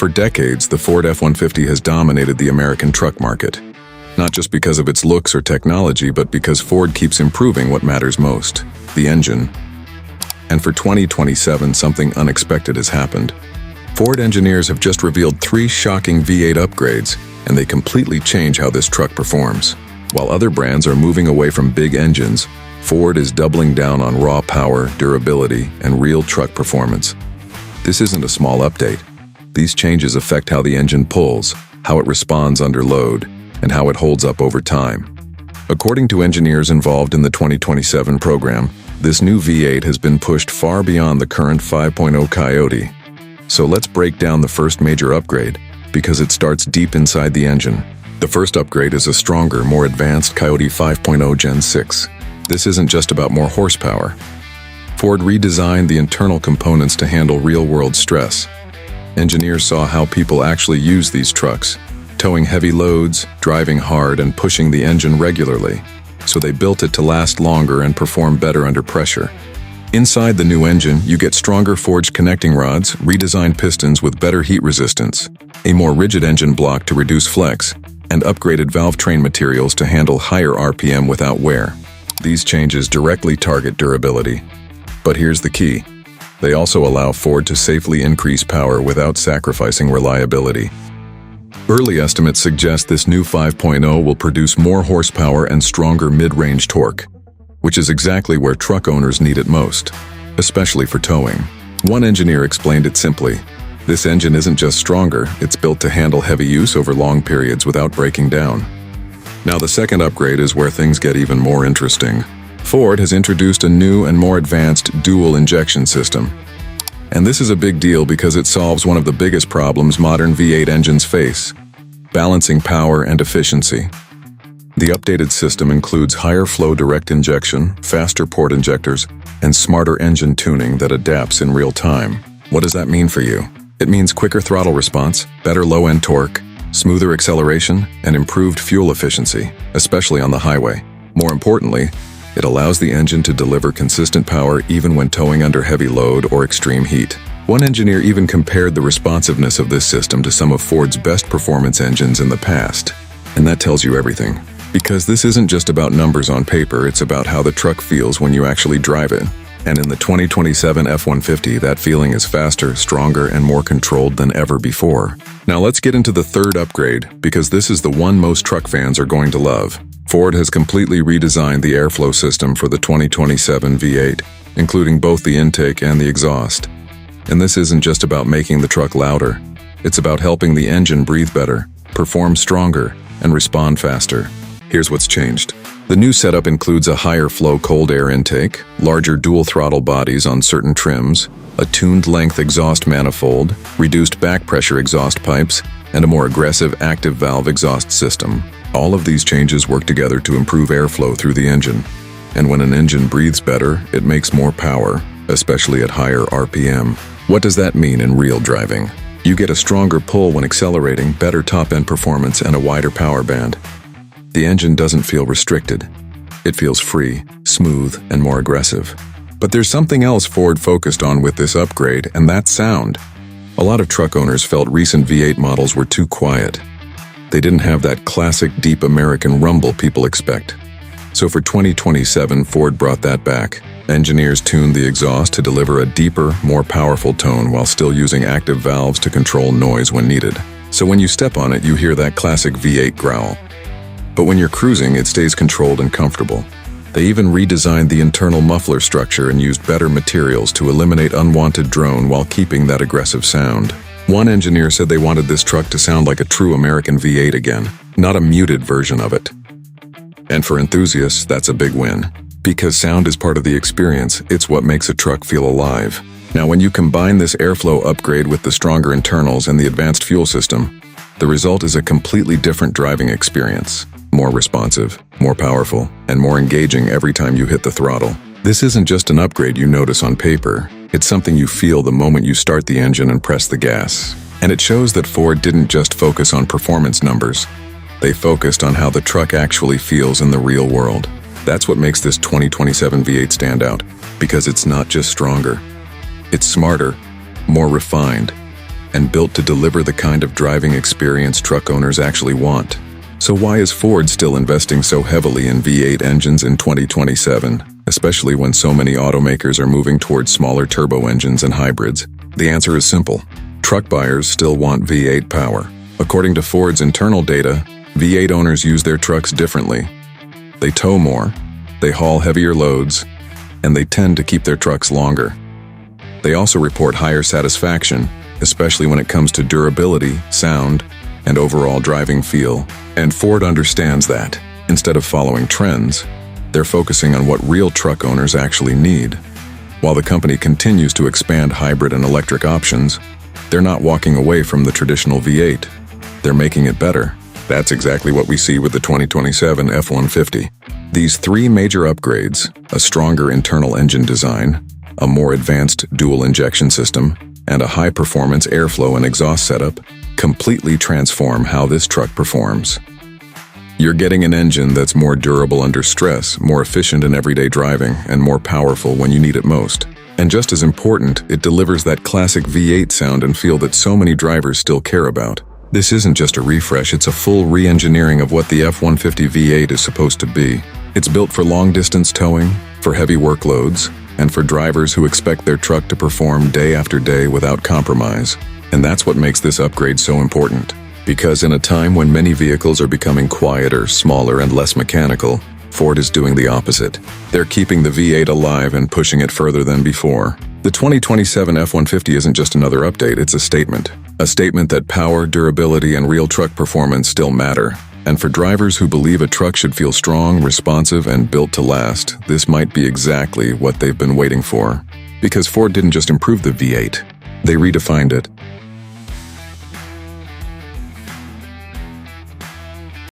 For decades, the Ford F-150 has dominated the American truck market. Not just because of its looks or technology, but because Ford keeps improving what matters most, the engine. And for 2027, something unexpected has happened. Ford engineers have just revealed 3 shocking V8 upgrades, and they completely change how this truck performs. While other brands are moving away from big engines, Ford is doubling down on raw power, durability, and real truck performance. This isn't a small update. These changes affect how the engine pulls, how it responds under load, and how it holds up over time. According to engineers involved in the 2027 program, this new V8 has been pushed far beyond the current 5.0 Coyote. So let's break down the first major upgrade, because it starts deep inside the engine. The first upgrade is a stronger, more advanced Coyote 5.0 Gen 6. This isn't just about more horsepower. Ford redesigned the internal components to handle real-world stress. Engineers saw how people actually use these trucks, towing heavy loads, driving hard, and pushing the engine regularly. So they built it to last longer and perform better under pressure. Inside the new engine, you get stronger forged connecting rods, redesigned pistons with better heat resistance, a more rigid engine block to reduce flex, and upgraded valve train materials to handle higher RPM without wear. These changes directly target durability. But here's the key. They also allow Ford to safely increase power without sacrificing reliability. Early estimates suggest this new 5.0 will produce more horsepower and stronger mid-range torque, which is exactly where truck owners need it most, especially for towing. One engineer explained it simply. This engine isn't just stronger, it's built to handle heavy use over long periods without breaking down. Now the second upgrade is where things get even more interesting. Ford has introduced a new and more advanced dual injection system. And this is a big deal because it solves one of the biggest problems modern V8 engines face: balancing power and efficiency. The updated system includes higher flow direct injection, faster port injectors, and smarter engine tuning that adapts in real time. What does that mean for you? It means quicker throttle response, better low-end torque, smoother acceleration, and improved fuel efficiency, especially on the highway. More importantly, it allows the engine to deliver consistent power even when towing under heavy load or extreme heat. One engineer even compared the responsiveness of this system to some of Ford's best performance engines in the past. And that tells you everything. Because this isn't just about numbers on paper, it's about how the truck feels when you actually drive it. And in the 2027 F-150, that feeling is faster, stronger, and more controlled than ever before. Now let's get into the third upgrade, because this is the one most truck fans are going to love. Ford has completely redesigned the airflow system for the 2027 V8, including both the intake and the exhaust. And this isn't just about making the truck louder. It's about helping the engine breathe better, perform stronger, and respond faster. Here's what's changed. The new setup includes a higher flow cold air intake, larger dual throttle bodies on certain trims, a tuned length exhaust manifold, reduced back pressure exhaust pipes, and a more aggressive active valve exhaust system. All of these changes work together to improve airflow through the engine. And when an engine breathes better, it makes more power, especially at higher RPM. What does that mean in real driving? You get a stronger pull when accelerating, better top-end performance, and a wider power band. The engine doesn't feel restricted. It feels free, smooth, and more aggressive. But there's something else Ford focused on with this upgrade, and that's sound. A lot of truck owners felt recent V8 models were too quiet. They didn't have that classic deep American rumble people expect. So for 2027, Ford brought that back. Engineers tuned the exhaust to deliver a deeper, more powerful tone while still using active valves to control noise when needed. So when you step on it, you hear that classic V8 growl. But when you're cruising, it stays controlled and comfortable. They even redesigned the internal muffler structure and used better materials to eliminate unwanted drone while keeping that aggressive sound. One engineer said they wanted this truck to sound like a true American V8 again, not a muted version of it. And for enthusiasts, that's a big win. Because sound is part of the experience, it's what makes a truck feel alive. Now when you combine this airflow upgrade with the stronger internals and the advanced fuel system, the result is a completely different driving experience. More responsive, more powerful, and more engaging every time you hit the throttle. This isn't just an upgrade you notice on paper. It's something you feel the moment you start the engine and press the gas. And it shows that Ford didn't just focus on performance numbers. They focused on how the truck actually feels in the real world. That's what makes this 2027 V8 stand out, because it's not just stronger. It's smarter, more refined, and built to deliver the kind of driving experience truck owners actually want. So why is Ford still investing so heavily in V8 engines in 2027, especially when so many automakers are moving towards smaller turbo engines and hybrids? The answer is simple. Truck buyers still want V8 power. According to Ford's internal data, V8 owners use their trucks differently. They tow more, they haul heavier loads, and they tend to keep their trucks longer. They also report higher satisfaction, especially when it comes to durability, sound, and overall driving feel. And Ford understands that. Instead of following trends, they're focusing on what real truck owners actually need. While the company continues to expand hybrid and electric options, they're not walking away from the traditional V8. They're making it better. That's exactly what we see with the 2027 F-150. These three major upgrades, a stronger internal engine design, a more advanced dual injection system, and a high-performance airflow and exhaust setup, completely transform how this truck performs. You're getting an engine that's more durable under stress, more efficient in everyday driving, and more powerful when you need it most. And just as important, it delivers that classic V8 sound and feel that so many drivers still care about. This isn't just a refresh, it's a full re-engineering of what the F-150 V8 is supposed to be. It's built for long-distance towing, for heavy workloads, and for drivers who expect their truck to perform day after day without compromise. And that's what makes this upgrade so important. Because in a time when many vehicles are becoming quieter, smaller, and less mechanical, Ford is doing the opposite. They're keeping the V8 alive and pushing it further than before. The 2027 F-150 isn't just another update, it's a statement. A statement that power, durability, and real truck performance still matter. And for drivers who believe a truck should feel strong, responsive, and built to last, this might be exactly what they've been waiting for. Because Ford didn't just improve the V8, they redefined it.